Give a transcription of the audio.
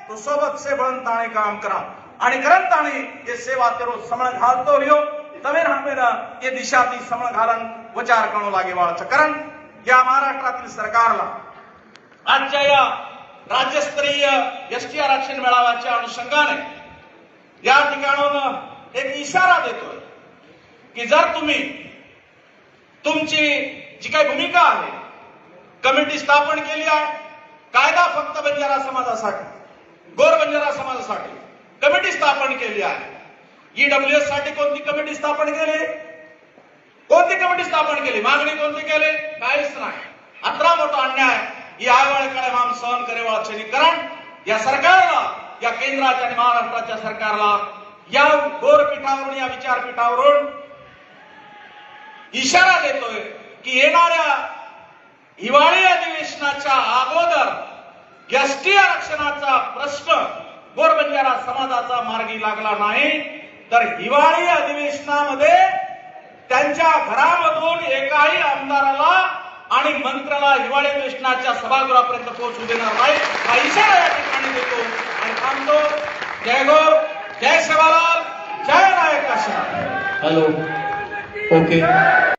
तो सोबत से बळन ताणे काम करा आणि करन ताणे ये सेवा तेरो समण घालतो लियो तवे हमें ये दिशा ती समण घालन विचार करणो लागे वाळच कारण या महाराष्ट्रातील सरकारला आजच्या या राज्यस्तरीय एसटी आरक्षण मेळाव्याच्या अनुषंगाने या ठिकाणाहून एक इशारा देतोय की जर तुम्ही तुमची जी काही भूमिका आहे कमिटी स्थापन केली आहे कायदा फक्त बंजारा समाजासाठी गोर बंजारा समाजासाठी कमिटी स्थापन केली आहे ईडब्ल्यूएस साठी कोणती कमिटी स्थापन केली कोणती कमिटी स्थापन केली मागणी कोणती केली काहीच नाही अत्रा मोठा अन्याय या आयवाळकडे माम सहन करेवाचे कारण या सरकारला या केंद्राच्या आणि महाराष्ट्राच्या सरकारला या गोरपीठावरून या विचारपीठावरून इशारा देतोय की येणाऱ्या हिवाळी अधिवेशनाच्या अगोदर एसटी आरक्षणाचा प्रश्न गोरबंजारा समाजाचा मार्गी लागला नाही तर हिवाळी अधिवेशनामध्ये त्यांच्या घरामधून एकाही आमदाराला आणि मंत्र्याला हिवाळी अधिवेशनाच्या सभागृहापर्यंत पोहोचू देणार नाही हा इशारा या ठिकाणी देतो आणि थांबतो जय गोर जय सेवालाल जय नायक काशीनाथ हॅलो ओके